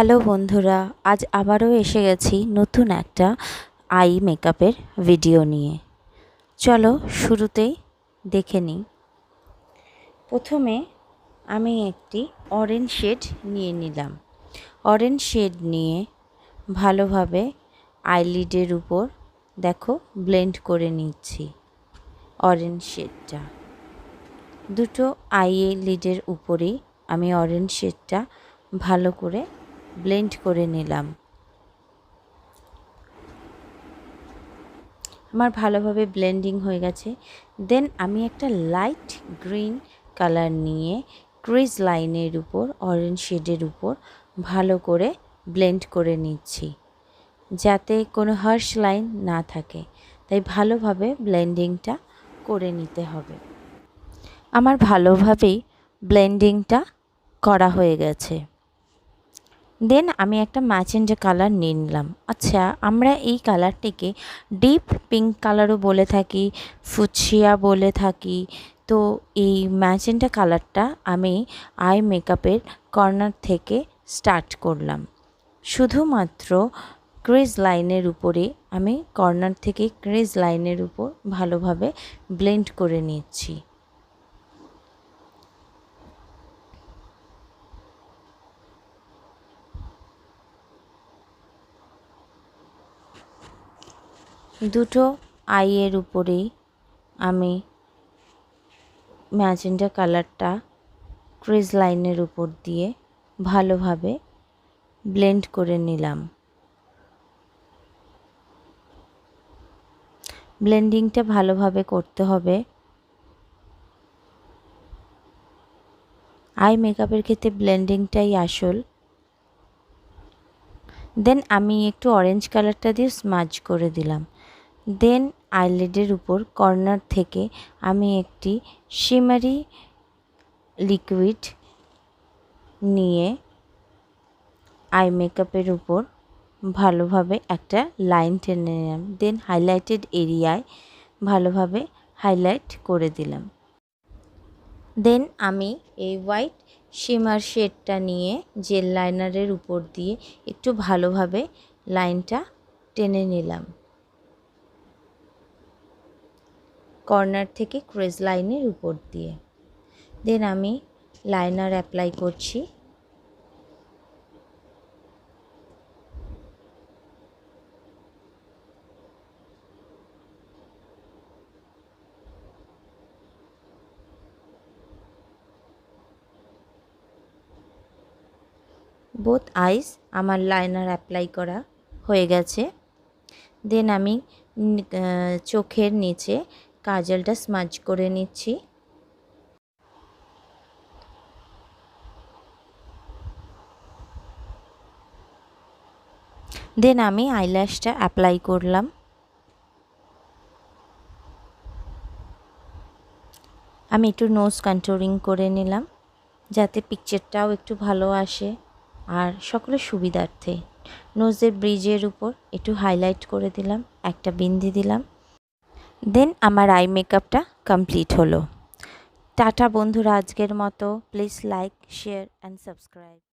Hello বন্ধুরা, আজ আবারও এসে গেছি নতুন একটা আই মেকআপের ভিডিও নিয়ে। চলো শুরুতেই দেখে নিই। প্রথমে আমি একটি অরেঞ্জ শেড নিয়ে নিলাম। অরেঞ্জ শেড নিয়ে ভালোভাবে আইলিডের উপর দেখো ব্লেন্ড করে নিচ্ছি অরেঞ্জ শেডটা। দুটো আইলিডের উপরেই আমি অরেঞ্জ শেডটা ভালো করে ব্লেন্ড করে নিলাম। আমার ভালোভাবে ব্লেন্ডিং হয়ে গেছে। দেন আমি একটা লাইট গ্রিন কালার নিয়ে ক্রিজ লাইনের উপর অরেঞ্জ শেডের উপর ভালো করে ব্লেন্ড করে নিচ্ছি, যাতে কোনো হার্শ লাইন না থাকে। তাই ভালোভাবে ব্লেন্ডিংটা করে নিতে হবে। আমার ভালোভাবেই ব্লেন্ডিংটা করা হয়ে গেছে। দেন আমি একটা ম্যাজেন্টা কালার নিয়ে নিলাম। আচ্ছা, আমরা এই কালারটিকে ডিপ পিঙ্ক কালারও বলে থাকি, ফুচসিয়া বলে থাকি। তো এই ম্যাজেন্টা কালারটা আমি আই মেকআপের কর্নার থেকে স্টার্ট করলাম। শুধুমাত্র ক্রিজ লাইনের উপরে আমি কর্নার থেকে ক্রিজ লাইনের উপর ভালোভাবে ব্লেন্ড করে নিচ্ছি। দুটো আইয়ের উপরেই আমি ম্যাজেন্টা কালারটা ক্রিজ লাইনের উপর দিয়ে ভালোভাবে ব্লেন্ড করে নিলাম। ব্লেন্ডিংটা ভালোভাবে করতে হবে। আই মেকআপের ক্ষেত্রে ব্লেন্ডিংটাই আসল। দেন আমি একটু অরেঞ্জ কালারটা দিয়ে স্মাজ করে দিলাম। দেন আইলিডের উপর কর্নার থেকে আমি একটি শিমারি লিকুইড নিয়ে আই মেকআপের উপর ভালোভাবে একটা লাইন টেনে নিলাম। দেন হাইলাইটেড এরিয়ায় ভালোভাবে হাইলাইট করে দিলাম। দেন আমি এই হোয়াইট শিমার শেডটা নিয়ে জেল লাইনারের উপর দিয়ে একটু ভালোভাবে লাইনটা টেনে নিলাম কর্নার থেকে ক্রিজ লাইনের উপর দিয়ে। দেন আমি লাইনার অ্যাপ্লাই করছি। বোথ আইস আমার লাইনার অ্যাপ্লাই করা হয়ে গেছে। দেন আমি চোখের নিচে কাজলটা স্মাজ করে নিচ্ছি। দেন আমি আইল্যাশটা অ্যাপ্লাই করলাম। আমি একটু নোজ কন্ট্রোলিং করে নিলাম, যাতে পিকচারটাও একটু ভালো আসে আর সকলের সুবিধার্থে। নোজের ব্রিজের উপর একটু হাইলাইট করে দিলাম, একটা বিন্দি দিলাম। দেন আমার আই মেকআপটা কমপ্লিট হলো। টাটা বন্ধুরা, আজকের মতো। Please like, share and subscribe.